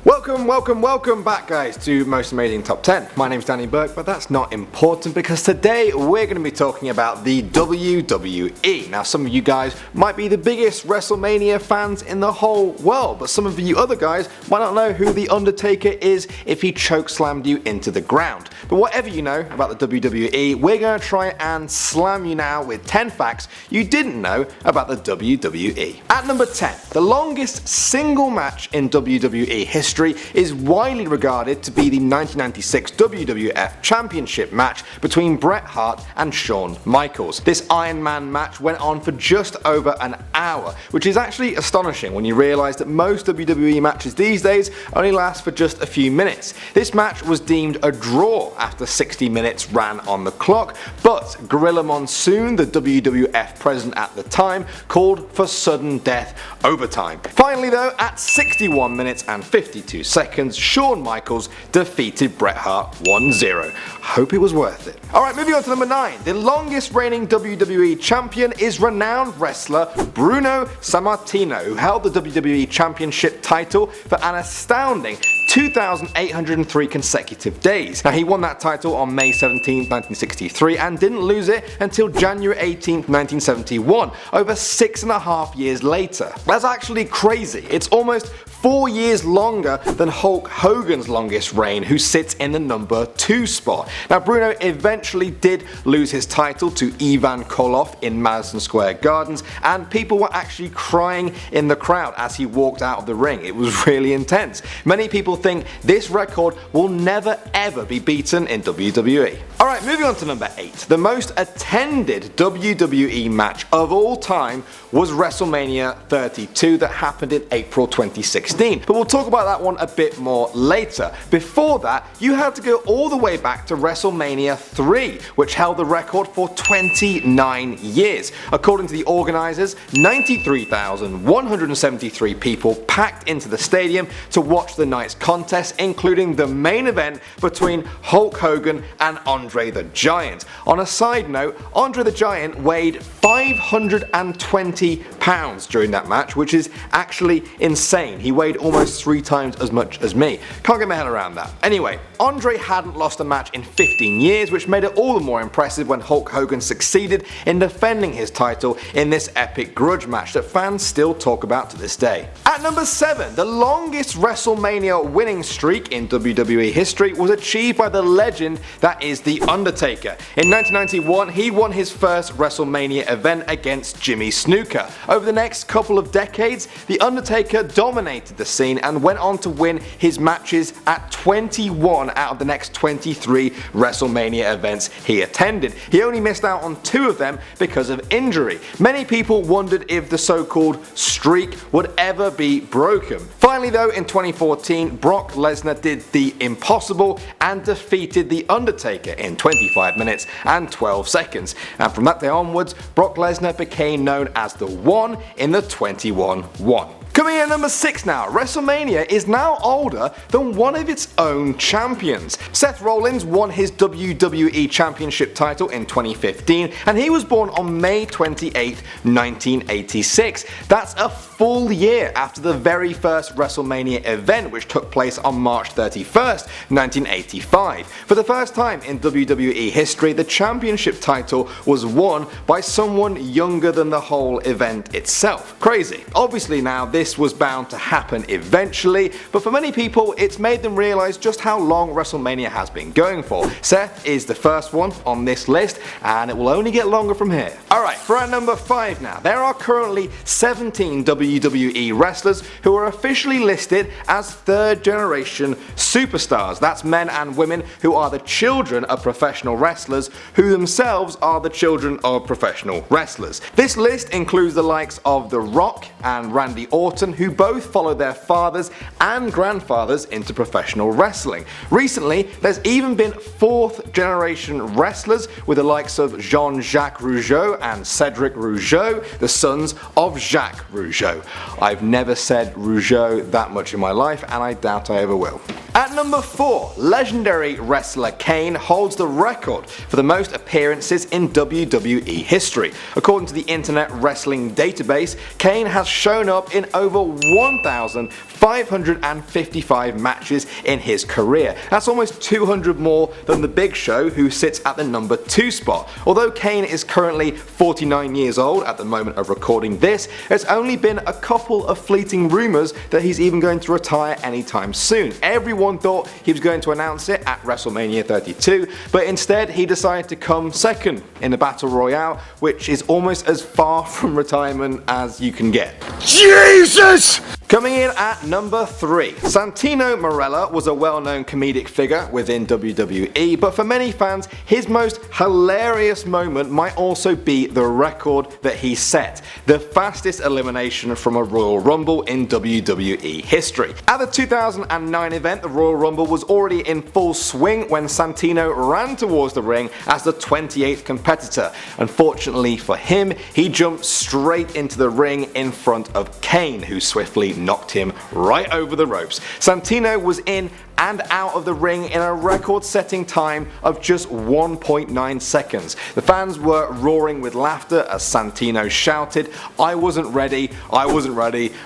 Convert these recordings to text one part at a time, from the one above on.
Welcome back, guys, to Most Amazing Top 10. My name's Danny Burke, but that's not important because today we're going to be talking about the WWE. Now, some of you guys might be the biggest WrestleMania fans in the whole world, but some of you other guys might not know who The Undertaker is if he chokeslammed you into the ground. But whatever you know about the WWE, we're going to try and slam you now with 10 facts you didn't know about the WWE. At number 10, the longest single match in WWE history is widely regarded to be the 1996 WWF Championship match between Bret Hart and Shawn Michaels. This Iron Man match went on for just over an hour, which is actually astonishing when you realise that most WWE matches these days only last for just a few minutes. This match was deemed a draw after 60 minutes ran on the clock, but Gorilla Monsoon, the WWF president at the time, called for sudden death overtime. Finally though, at 61 minutes and 52 seconds, Shawn Michaels defeated Bret Hart 1-0. Hope it was worth it. Alright, moving on to number 9. The longest reigning WWE champion is renowned wrestler Bruno Sammartino, who held the WWE Championship title for an astounding 2,803 consecutive days. Now, he won that title on May 17, 1963 and didn't lose it until January 18, 1971, over 6.5 years later. That's actually crazy. It's almost 4 years longer than Hulk Hogan's longest reign, who sits in the number 2 spot. Now, Bruno eventually did lose his title to Ivan Koloff in Madison Square Gardens, and people were actually crying in the crowd as he walked out of the ring. It was really intense. Many people think this record will never ever be beaten in WWE. Alright, moving on to number 8. The most attended WWE match of all time was WrestleMania 32 that happened in April 2016, but we'll talk about that one a bit more later. Before that, you had to go all the way back to WrestleMania 3, which held the record for 29 years. According to the organizers, 93,173 people packed into the stadium to watch the night's contest, including the main event between Hulk Hogan and Andre the Giant. On a side note, Andre the Giant weighed 520 pounds during that match, which is actually insane. He weighed almost 3 times as much as me. Can't get my head around that. Anyway, Andre hadn't lost a match in 15 years, which made it all the more impressive when Hulk Hogan succeeded in defending his title in this epic grudge match that fans still talk about to this day. At number 7, the longest WrestleMania winning streak in WWE history was achieved by the legend that is The Undertaker. In 1991, he won his first WrestleMania event against Jimmy Snuka. Over the next couple of decades, The Undertaker dominated the scene and went on to win his matches at 21 out of the next 23 WrestleMania events he attended. He only missed out on 2 of them because of injury. Many people wondered if the so-called streak would ever be broken. Finally though, in 2014, Brock Lesnar did the impossible and defeated The Undertaker in 25 minutes and 12 seconds. And from that day onwards, Brock Lesnar became known as the One in the 21-1. Coming in at number 6 now, WrestleMania is now older than one of its own champions. Seth Rollins won his WWE Championship title in 2015, and he was born on May 28, 1986. That's a full year after the very first WrestleMania event, which took place on March 31st, 1985. For the first time in WWE history, the championship title was won by someone younger than the whole event itself. Crazy. Obviously now, this was bound to happen eventually, but for many people it's made them realise just how long WrestleMania has been going for. Seth is the first one on this list, and it will only get longer from here. Alright, for our number 5 now, there are currently 17 WWE wrestlers who are officially listed as 3rd generation superstars. That's men and women who are the children of professional wrestlers who themselves are the children of professional wrestlers. This list includes the likes of The Rock and Randy Orton, who both followed their fathers and grandfathers into professional wrestling. Recently, there's even been 4th generation wrestlers with the likes of Jean-Jacques Rougeau and Cedric Rougeau, the sons of Jacques Rougeau. I've never said Rougeau that much in my life, and I doubt I ever will. At number 4, legendary wrestler Kane holds the record for the most appearances in WWE history. According to the Internet Wrestling Database, Kane has shown up in over 1,555 matches in his career. That's almost 200 more than The Big Show, who sits at the number 2 spot. Although Kane is currently 49 years old at the moment of recording this, there's only been a couple of fleeting rumours that he's even going to retire anytime soon. Everyone thought he was going to announce it at WrestleMania 32, but instead he decided to come second in the Battle Royale, which is almost as far from retirement as you can get. Jesus! Coming in at number 3, Santino Marella was a well-known comedic figure within WWE, but for many fans, his most hilarious moment might also be the record that he set, the fastest elimination from a Royal Rumble in WWE history. At the 2009 event, the Royal Rumble was already in full swing when Santino ran towards the ring as the 28th competitor. Unfortunately for him, he jumped straight into the ring in front of Kane, who swiftly knocked him right over the ropes. Santino was in and out of the ring in a record-setting time of just 1.9 seconds. The fans were roaring with laughter as Santino shouted, "I wasn't ready,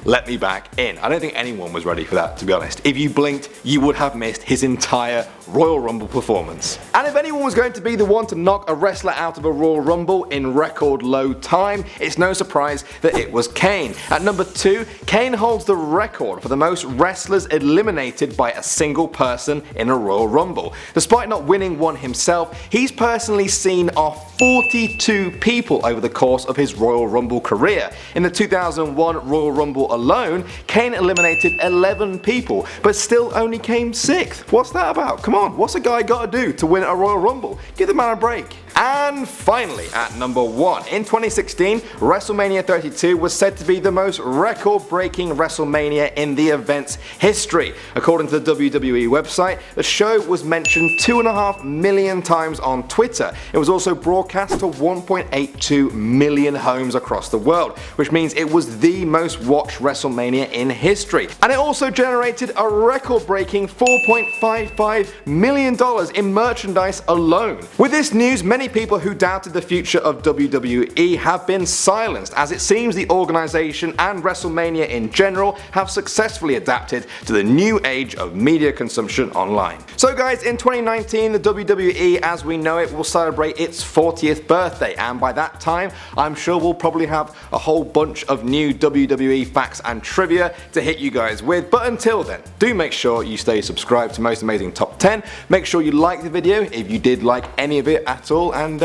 let me back in." I don't think anyone was ready for that, to be honest. If you blinked, you would have missed his entire Royal Rumble performance. And if anyone was going to be the one to knock a wrestler out of a Royal Rumble in record low time, it's no surprise that it was Kane. At number 2, Kane holds the record for the most wrestlers eliminated by a single person in a Royal Rumble. Despite not winning one himself, he's personally seen off 42 people over the course of his Royal Rumble career. In the 2001 Royal Rumble alone, Kane eliminated 11 people, but still only came 6th. What's that about? Come on, what's a guy got to do to win a Royal Rumble? Give the man a break. And finally, at number 1, in 2016, WrestleMania 32 was said to be the most record-breaking WrestleMania in the event's history. According to the WWE website, the show was mentioned 2.5 million times on Twitter. It was also broadcast to 1.82 million homes across the world, which means it was the most watched WrestleMania in history. And it also generated a record-breaking $4.55 million in merchandise alone. With this news, many people who doubted the future of WWE have been silenced, as it seems the organization and WrestleMania in general have successfully adapted to the new age of media consumption online. So guys, in 2019, the WWE as we know it will celebrate its 40th birthday, and by that time I'm sure we'll probably have a whole bunch of new WWE facts and trivia to hit you guys with. But until then, do make sure you stay subscribed to Most Amazing Top 10. Make sure you like the video if you did like any of it at all, and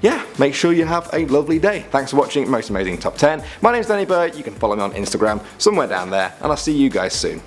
yeah, make sure you have a lovely day. Thanks for watching Most Amazing Top 10. My name's Danny Bird, you can follow me on Instagram somewhere down there, and I'll see you guys soon.